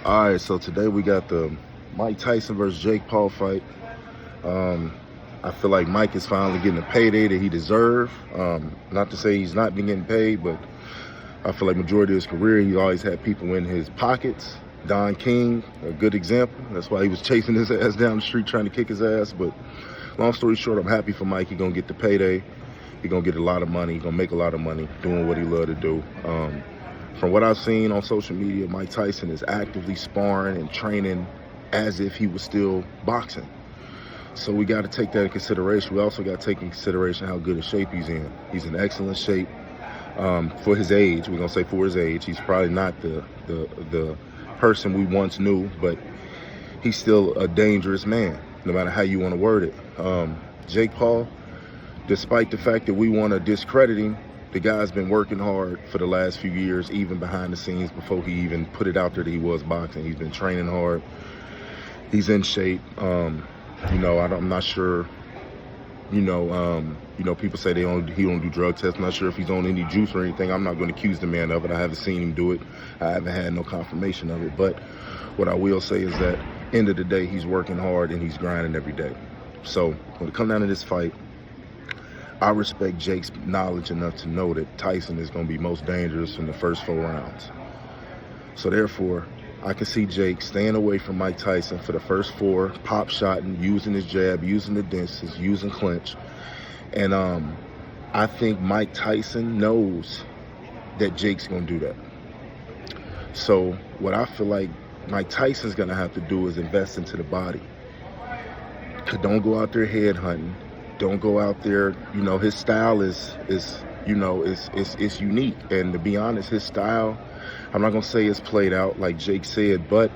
All right, so today we got the Mike Tyson versus Jake Paul fight. Um, I feel like Mike is finally getting the payday that he deserves. Not to say he's not been getting paid, but I feel like majority of his career he always had people in his pockets. Don King, a good example. That's why he was chasing his ass down the street trying to kick his ass. But long story short, I'm happy for Mike. He's gonna get the payday. He's gonna get a lot of money. He's gonna make a lot of money doing what he love to do. From what I've seen on social media, Mike Tyson is actively sparring and training as if he was still boxing. So we got to take that in consideration. We also got to take in consideration how good a shape he's in. He's in excellent shape for his age. We're gonna say for his age, he's probably not the person we once knew, but he's still a dangerous man, no matter how you want to word it. Jake Paul, despite the fact that we want to discredit him, the guy's been working hard for the last few years, even behind the scenes before he even put it out there that he was boxing. He's been training hard. He's in shape. I'm not sure. People say he don't do drug tests. I'm not sure if he's on any juice or anything. I'm not going to accuse the man of it. I haven't seen him do it. I haven't had no confirmation of it. But what I will say is that end of the day, he's working hard and he's grinding every day. So when it comes down to this fight, I respect Jake's knowledge enough to know that Tyson is going to be most dangerous in the first 4 rounds. So therefore, I can see Jake staying away from Mike Tyson for the first 4, pop shotting, using his jab, using the distance, using clinch. And I think Mike Tyson knows that Jake's going to do that. So what I feel like Mike Tyson's going to have to do is invest into the body. Don't go out there head hunting. Don't go out there, his style is unique. And to be honest, his style, I'm not going to say it's played out like Jake said, but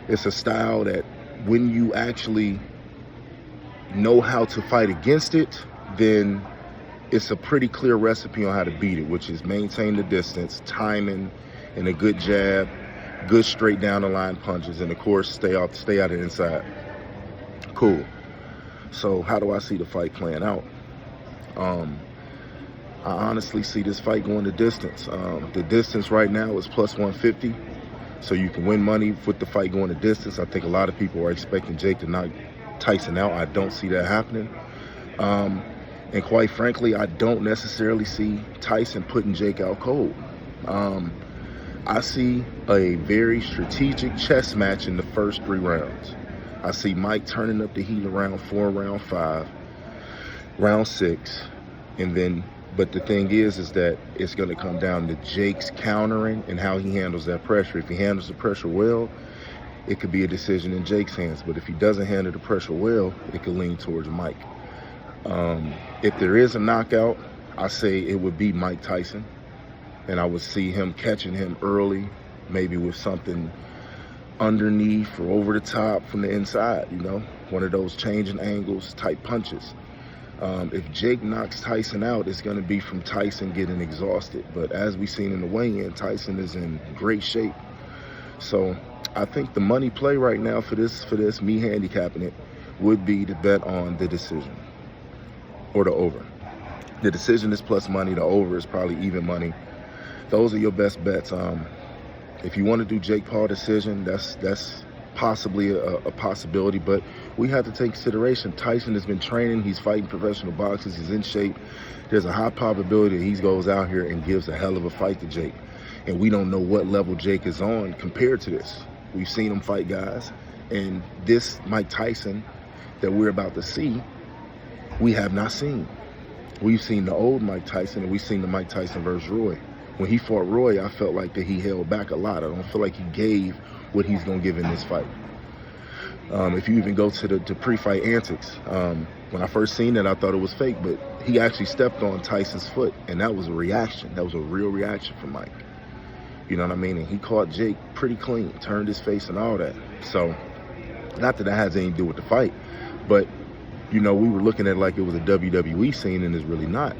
it's a style that when you actually know how to fight against it, then it's a pretty clear recipe on how to beat it, which is maintain the distance, timing, and a good jab, good straight down the line punches, and of course, stay out of the inside. Cool. So how do I see the fight playing out? I honestly see this fight going the distance. The distance right now is plus 150, so you can win money with the fight going the distance. I think a lot of people are expecting Jake to knock Tyson out. I don't see that happening. And quite frankly, I don't necessarily see Tyson putting Jake out cold. I see a very strategic chess match in the first 3 rounds. I see Mike turning up the heat around 4, round 5, round 6, but the thing is that it's going to come down to Jake's countering and how he handles that pressure. If he handles the pressure well, it could be a decision in Jake's hands. But if he doesn't handle the pressure well, it could lean towards Mike. If there is a knockout, I say it would be Mike Tyson, and I would see him catching him early, maybe with something underneath or over the top from the inside, one of those changing angles type punches. If Jake knocks Tyson out, it's going to be from Tyson getting exhausted. But as we've seen in the weigh-in, Tyson is in great shape. So I think the money play right now for this, me handicapping it, would be to bet on the decision or the over. The decision is plus money. The over is probably even money. Those are your best bets. If you want to do Jake Paul decision, that's possibly a possibility, but we have to take consideration. Tyson has been training. He's fighting professional boxers. He's in shape. There's a high probability that he goes out here and gives a hell of a fight to Jake. And we don't know what level Jake is on compared to this. We've seen him fight guys, and this Mike Tyson that we're about to see, we have not seen. We've seen the old Mike Tyson, and we've seen the Mike Tyson versus Roy. When he fought Roy, I felt like that he held back a lot. I don't feel like he gave what he's going to give in this fight. If you even go to the pre-fight antics, when I first seen it, I thought it was fake, but he actually stepped on Tyson's foot, and that was a reaction. That was a real reaction from Mike. You know what I mean? And he caught Jake pretty clean, turned his face and all that. So, not that that has anything to do with the fight, but, we were looking at it like it was a WWE scene, and it's really not.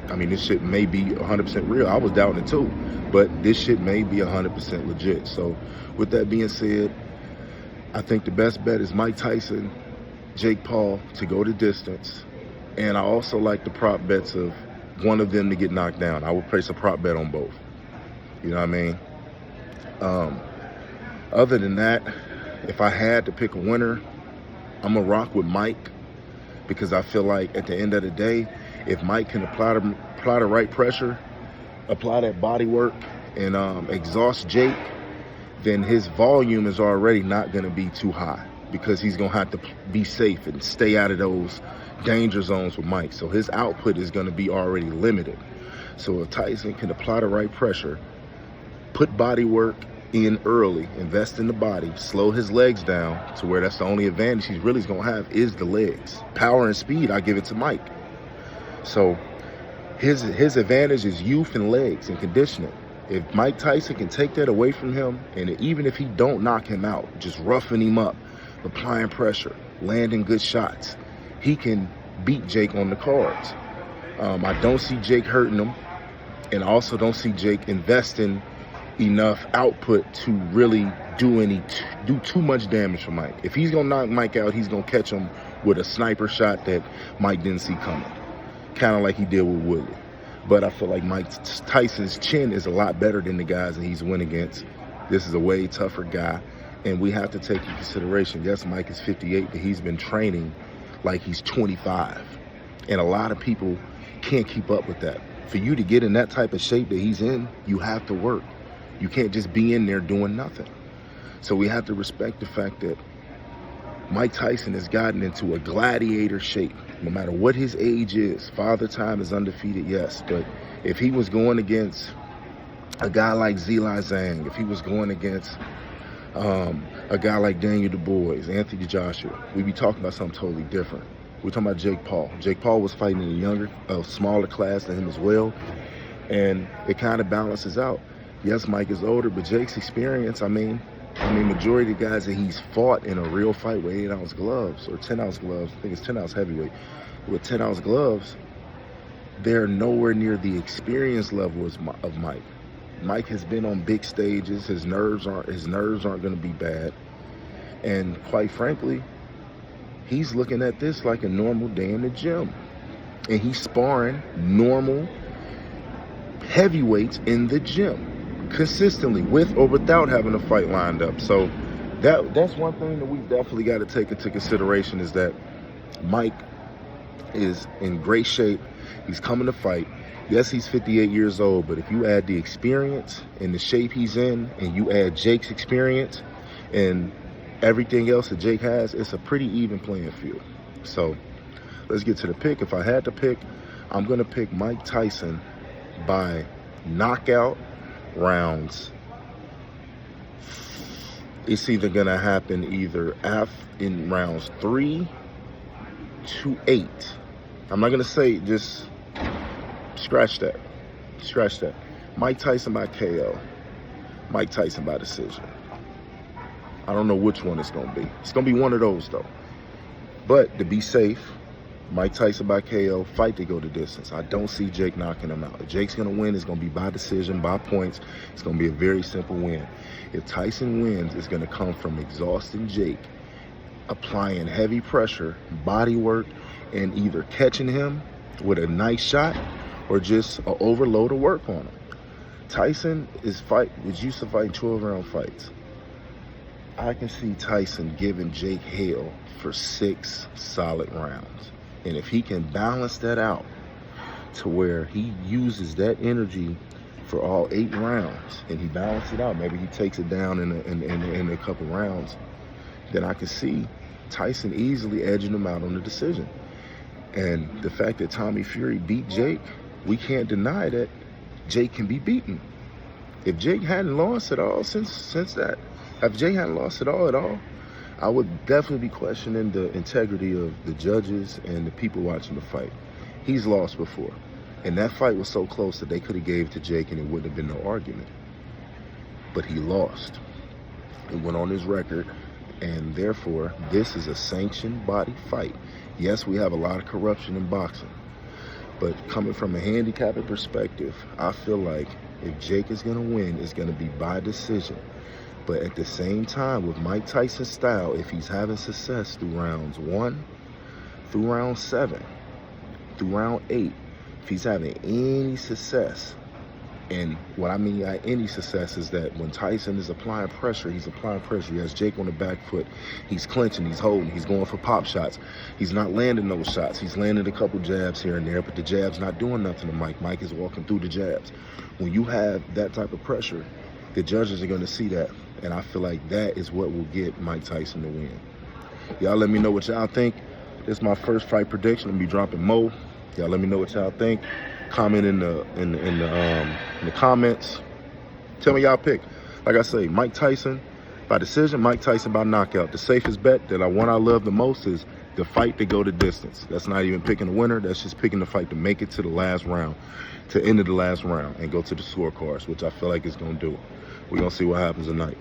This shit may be 100% real. I was doubting it too, but this shit may be 100% legit. So with that being said, I think the best bet is Mike Tyson, Jake Paul to go the distance. And I also like the prop bets of one of them to get knocked down. I would place a prop bet on both. You know what I mean? Other than that, if I had to pick a winner, I'm going to rock with Mike, because I feel like at the end of the day, if Mike can apply the right pressure, apply that body work, and exhaust Jake, then his volume is already not going to be too high, because he's going to have to be safe and stay out of those danger zones with Mike. So his output is going to be already limited. So if Tyson can apply the right pressure, put body work in early, invest in the body, slow his legs down to where that's the only advantage he's really going to have is the legs. Power and speed, I give it to Mike. So his advantage is youth and legs and conditioning. If Mike Tyson can take that away from him, and even if he don't knock him out, just roughing him up, applying pressure, landing good shots, he can beat Jake on the cards. I don't see Jake hurting him, and I also don't see Jake investing enough output to really do too much damage for Mike. If he's gonna knock Mike out, he's gonna catch him with a sniper shot that Mike didn't see coming, kind of like he did with Woodley. But I feel like Mike Tyson's chin is a lot better than the guys that he's went against. This is a way tougher guy, and we have to take into consideration, yes, Mike is 58, but he's been training like he's 25. And a lot of people can't keep up with that. For you to get in that type of shape that he's in, you have to work. You can't just be in there doing nothing. So we have to respect the fact that Mike Tyson has gotten into a gladiator shape. No matter what his age is, Father Time is undefeated, yes. But if he was going against a guy like Zeli Zhang, if he was going against a guy like Daniel Du Bois, Anthony Joshua, we'd be talking about something totally different. We're talking about Jake Paul. Jake Paul was fighting in a smaller class than him as well. And it kind of balances out. Yes, Mike is older, but Jake's experience, I mean, majority of the guys that he's fought in a real fight with 8-ounce gloves or 10-ounce gloves, I think it's 10-ounce heavyweight, with 10-ounce gloves, they're nowhere near the experience level of Mike. Mike has been on big stages. His nerves aren't going to be bad. And quite frankly, he's looking at this like a normal day in the gym. And he's sparring normal heavyweights in the gym consistently, with or without having a fight lined up. So that's one thing that we definitely got to take into consideration, is that Mike is in great shape. He's coming to fight. Yes, he's 58 years old, but if you add the experience and the shape he's in, and you add Jake's experience and everything else that Jake has, it's a pretty even playing field. So let's get to the pick. If I had to pick, I'm going to pick Mike Tyson by knockout rounds. It's either going to happen in rounds 3 to 8. I'm not going to say just scratch that. Mike Tyson by KO. Mike Tyson by decision. I don't know which one it's going to be. It's going to be one of those, though. But to be safe, Mike Tyson by KO, fight to go the distance. I don't see Jake knocking him out. If Jake's going to win, it's going to be by decision, by points. It's going to be a very simple win. If Tyson wins, it's going to come from exhausting Jake, applying heavy pressure, body work, and either catching him with a nice shot or just an overload of work on him. Tyson was used to fighting 12-round fights. I can see Tyson giving Jake hell for 6 solid rounds. And if he can balance that out to where he uses that energy for all 8 rounds, and he balances it out, maybe he takes it down in a couple rounds, then I can see Tyson easily edging him out on the decision. And the fact that Tommy Fury beat Jake, we can't deny that Jake can be beaten. If Jake hadn't lost at all if Jake hadn't lost at all, I would definitely be questioning the integrity of the judges and the people watching the fight. He's lost before. And that fight was so close that they could have gave it to Jake and it wouldn't have been no argument. But he lost. It went on his record, and therefore, this is a sanctioned body fight. Yes, we have a lot of corruption in boxing. But coming from a handicapping perspective, I feel like if Jake is going to win, it's going to be by decision. But at the same time, with Mike Tyson's style, if he's having success through rounds 1, through round 7, through round 8, if he's having any success, And what I mean by any success is that when Tyson is applying pressure, he's applying pressure. He has Jake on the back foot. He's clinching, he's holding, he's going for pop shots. He's not landing those shots. He's landing a couple jabs here and there, but the jab's not doing nothing to Mike. Mike is walking through the jabs. When you have that type of pressure, the judges are going to see that. And I feel like that is what will get Mike Tyson to win. Y'all let me know what y'all think. This is my first fight prediction. I'm gonna be dropping more. Y'all let me know what y'all think. Comment in the comments. Tell me y'all pick. Like I say, Mike Tyson by decision, Mike Tyson by knockout. The safest bet that I love the most is the fight to go the distance. That's not even picking the winner. That's just picking the fight to make it to the last round, to end of the last round and go to the scorecards, which I feel like it's gonna do. We're gonna see what happens tonight.